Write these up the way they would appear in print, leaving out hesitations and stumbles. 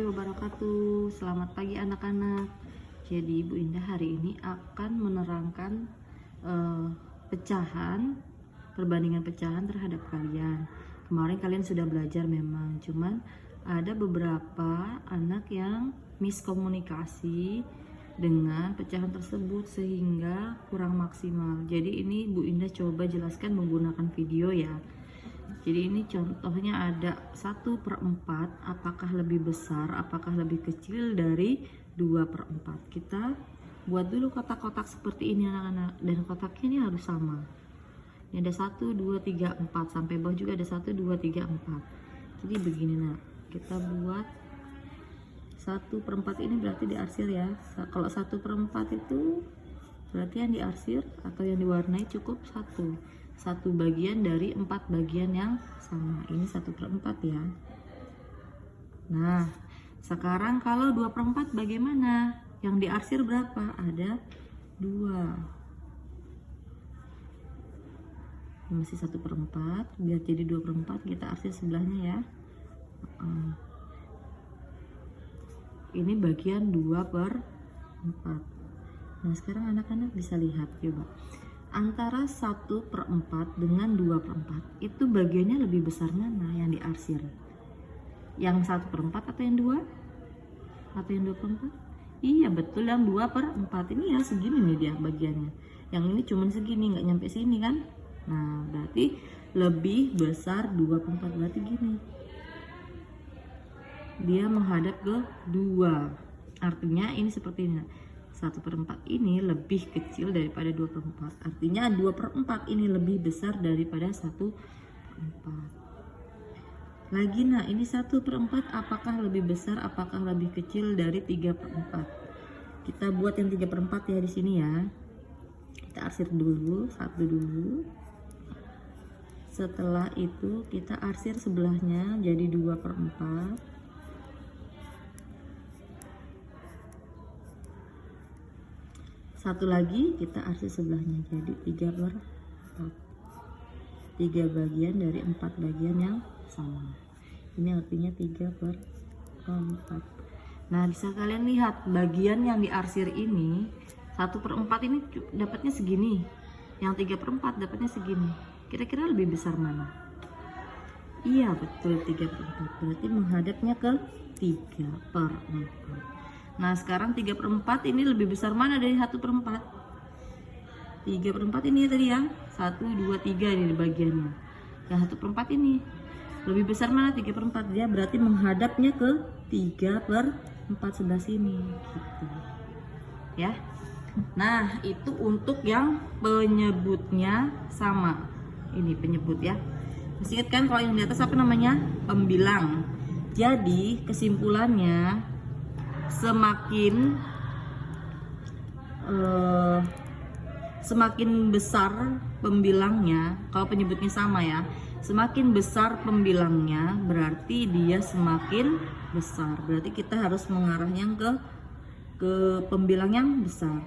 Wabarakatuh. Selamat pagi anak-anak. Jadi Ibu Indah hari ini akan menerangkan perbandingan pecahan terhadap kalian. Kemarin kalian sudah belajar memang, cuman ada beberapa anak yang miskomunikasi dengan pecahan tersebut sehingga kurang maksimal. Jadi ini Bu Indah coba jelaskan menggunakan video ya. Jadi ini contohnya ada 1/4, apakah lebih besar, apakah lebih kecil dari 2/4. Kita buat dulu kotak-kotak seperti ini anak-anak, dan kotaknya ini harus sama. Ini ada 1, 2, 3, 4, sampai bawah juga ada 1, 2, 3, 4. Jadi begini nak, kita buat 1/4 ini berarti diarsir ya. Kalau 1/4 itu berarti yang diarsir atau yang diwarnai cukup satu bagian dari 4 bagian yang sama. Ini 1/4 ya. Nah sekarang kalau 2/4 bagaimana? Yang diarsir berapa? Ada 2. Masih 1/4. Biar jadi 2/4 kita arsir sebelahnya ya. Ini bagian 2/4. Nah sekarang anak-anak bisa lihat coba, antara 1/4 dengan 2/4 itu bagiannya lebih besar mana yang diarsir? Yang 1/4 atau yang 2? Atau yang 2/4? Iya betul, yang 2/4 ini ya segini nih dia bagiannya. Yang ini cuman segini, nggak nyampe sini kan? Nah berarti lebih besar 2/4, berarti gini. Dia menghadap ke 2. Artinya ini seperti ini. 1/4 ini lebih kecil daripada 2/4. Artinya 2/4 ini lebih besar daripada 1/4. Lagi nah, ini 1/4 apakah lebih besar, apakah lebih kecil dari 3/4? Kita buat yang 3/4 ya di sini ya. Kita arsir dulu, 1 dulu. Setelah itu kita arsir sebelahnya jadi 2/4. Satu lagi kita arsir sebelahnya jadi 3/4. 3 bagian dari 4 bagian yang sama. Ini artinya 3/4. Nah bisa kalian lihat bagian yang diarsir ini 1/4 ini dapatnya segini, yang 3/4 dapatnya segini. Kira-kira lebih besar mana? Iya betul, 3/4. Berarti menghadapnya ke 3/4. Nah sekarang 3/4 ini lebih besar mana dari 1/4? 3/4 ini ya tadi ya, 1, 2, 3 ini bagiannya. Yang 1/4 ini lebih besar mana? 3/4. Dia berarti menghadapnya ke 3/4 sebelah sini gitu ya. Nah itu untuk yang penyebutnya sama. Ini penyebut ya. Masih ingat kan kalau yang di atas apa namanya? Pembilang. Jadi kesimpulannya semakin besar pembilangnya, kalau penyebutnya sama ya, semakin besar pembilangnya berarti dia semakin besar. Berarti kita harus mengarahnya ke pembilang yang besar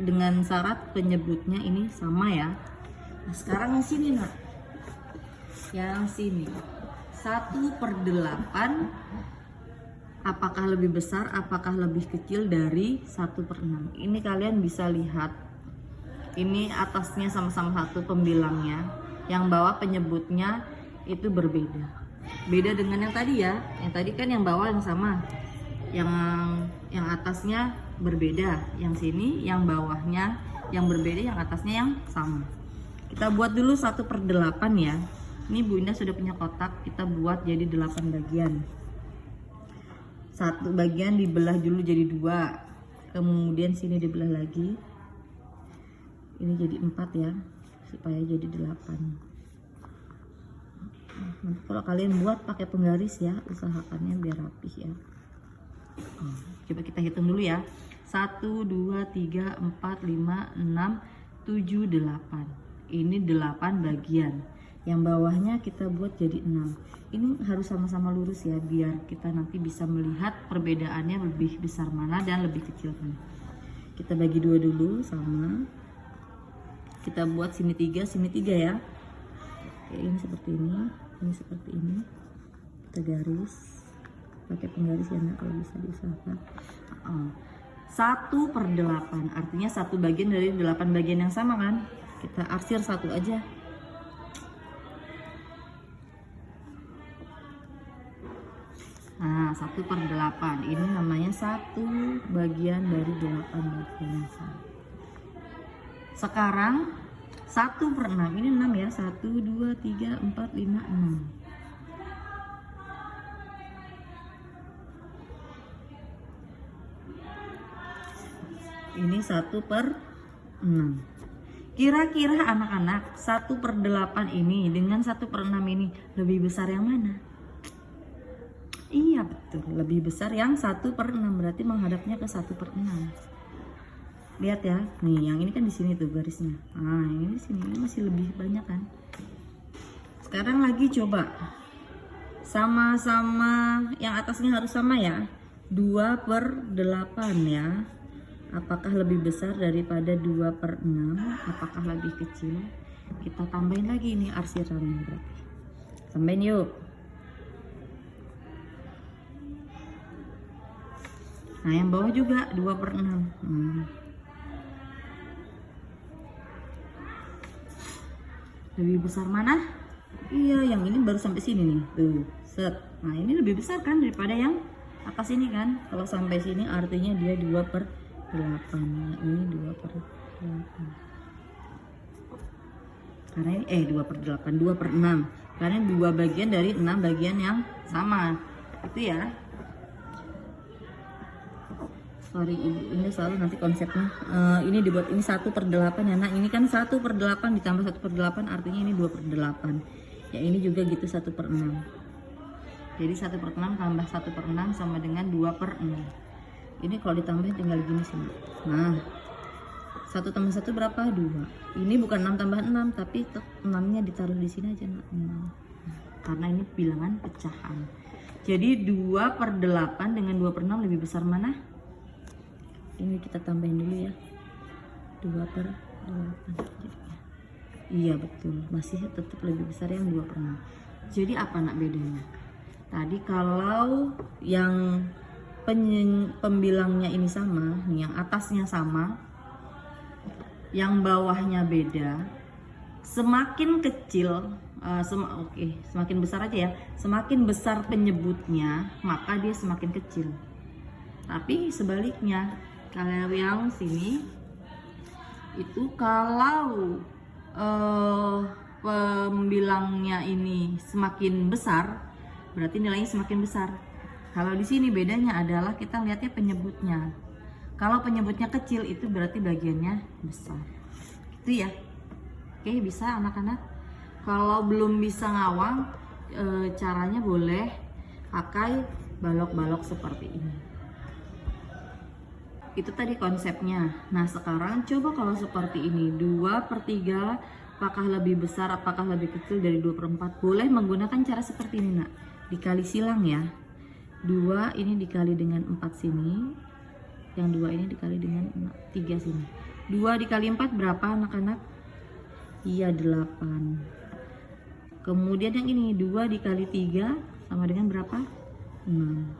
dengan syarat penyebutnya ini sama ya. Nah, sekarang yang sini nak, yang sini 1/8 apakah lebih besar, apakah lebih kecil dari 1/6? Ini kalian bisa lihat. Ini atasnya sama-sama 1 pembilangnya, yang bawah penyebutnya itu berbeda. Beda dengan yang tadi ya. Yang tadi kan yang bawah yang sama. Yang atasnya berbeda. Yang sini yang bawahnya yang berbeda, yang atasnya yang sama. Kita buat dulu 1/8 ya. Ini Bu Indah sudah punya kotak, kita buat jadi 8 bagian. 1 bagian dibelah dulu jadi 2, kemudian sini dibelah lagi, ini jadi 4 ya, supaya jadi 8. Nanti kalau kalian buat pakai penggaris ya, usahakannya biar rapih ya. Coba kita hitung dulu ya. 1, 2, 3, 4, 5, 6, 7, 8. Ini 8 bagian. Yang bawahnya kita buat jadi 6. Ini harus sama-sama lurus ya, biar kita nanti bisa melihat perbedaannya lebih besar mana dan lebih kecil mana. Kita bagi 2 dulu sama. Kita buat sini 3, sini 3 ya. Oke, ini seperti ini seperti ini. Kita garis. pakai penggaris ya nak, kalau bisa diusahakan. 1/8 artinya 1 bagian dari 8 bagian yang sama kan, kita arsir 1 aja. Nah 1/8 ini namanya 1 bagian dari 8 bagian yang sama. Sekarang 1/6 ini 6 ya, 1 2 3 4 5 6. Ini 1/6. Kira-kira anak-anak 1/8 ini dengan 1/6 ini lebih besar yang mana? Iya betul, lebih besar yang 1/6, berarti menghadapnya ke 1/6. Lihat ya, nih yang ini kan di sini tuh garisnya. Nah ini di sini, ini masih lebih banyak kan. Sekarang lagi coba sama-sama, yang atasnya harus sama ya, 2/8 ya. Apakah lebih besar daripada 2/6? Apakah lebih kecil? Kita tambahin lagi ini arsirannya berarti. Tambahin yuk. Nah yang bawah juga 2/6. Lebih besar mana? Iya, yang ini baru sampai sini nih. Tuh, set. Nah ini lebih besar kan daripada yang atas ini kan. Kalau sampai sini artinya dia 2/8. Ini 2/8. Karena ini 2/8, 2/6. Karena 2 bagian dari 6 bagian yang sama. Itu ya. Sorry ini selalu nanti konsepnya ini dibuat ini 1/8 ya nak. Ini kan 1/8 ditambah 1/8 artinya ini 2/8 ya. Ini juga gitu 1/6. Jadi 1/6 tambah 1/6 sama dengan 2/6. Ini kalau ditambahin tinggal gini sih. Nah 1 tambah 1 berapa? 2. Ini bukan 6 tambah 6 tapi 6 nya ditaruh di sini aja nak. Karena ini bilangan pecahan. Jadi 2/8 dengan 2/6 lebih besar mana? Ini kita tambahin dulu ya, 2/8. Iya betul, masih tetap lebih besar yang 2/6. Jadi apa nak bedanya? Tadi kalau yang pembilangnya ini sama, nih yang atasnya sama, yang bawahnya beda, semakin kecil, semakin besar aja ya, semakin besar penyebutnya maka dia semakin kecil. Tapi sebaliknya, kalau yang sini itu kalau pembilangnya ini semakin besar berarti nilainya semakin besar. Kalau di sini bedanya adalah kita lihatnya penyebutnya. Kalau penyebutnya kecil itu berarti bagiannya besar. Itu ya. Oke, bisa anak-anak. Kalau belum bisa ngawang, caranya boleh pakai balok-balok seperti ini. Itu tadi konsepnya. Nah sekarang coba kalau seperti ini, 2/3 apakah lebih besar, apakah lebih kecil dari 2/4? Boleh menggunakan cara seperti ini nak, dikali silang ya. 2 ini dikali dengan 4 sini, yang 2 ini dikali dengan 3 sini. 2 dikali 4 berapa anak-anak? Iya 8. Kemudian yang ini 2 dikali 3 sama dengan berapa? 6.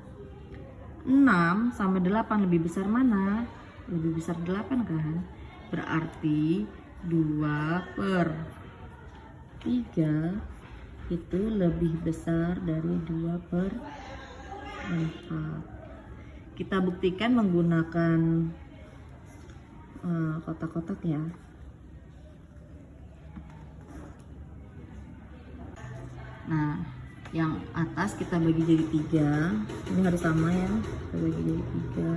6 sama 8 lebih besar mana? Lebih besar 8 kan? Berarti 2/3 itu lebih besar dari 2/4. Kita buktikan menggunakan kotak-kotak ya. Nah yang atas kita bagi jadi 3, ini harus sama ya, kita bagi jadi 3.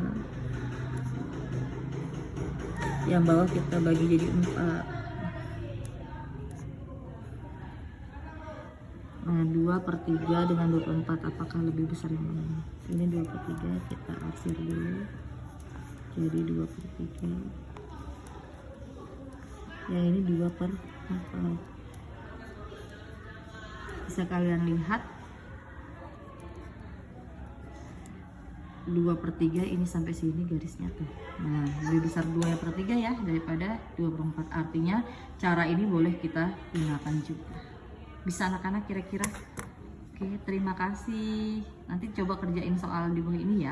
Yang bawah kita bagi jadi 4. Nah 2/3 dengan 2/4 apakah lebih besar yang mana? Ini 2/3 kita arsir dulu jadi 2/3 ya, ini 2/4. Bisa kalian lihat 2/3 ini sampai sini garisnya tuh. Nah lebih besar 2/3 ya daripada 2/4. Artinya cara ini boleh kita gunakan juga. Bisa anak-anak kira-kira? Oke, terima kasih. Nanti coba kerjain soal di bawah ini ya.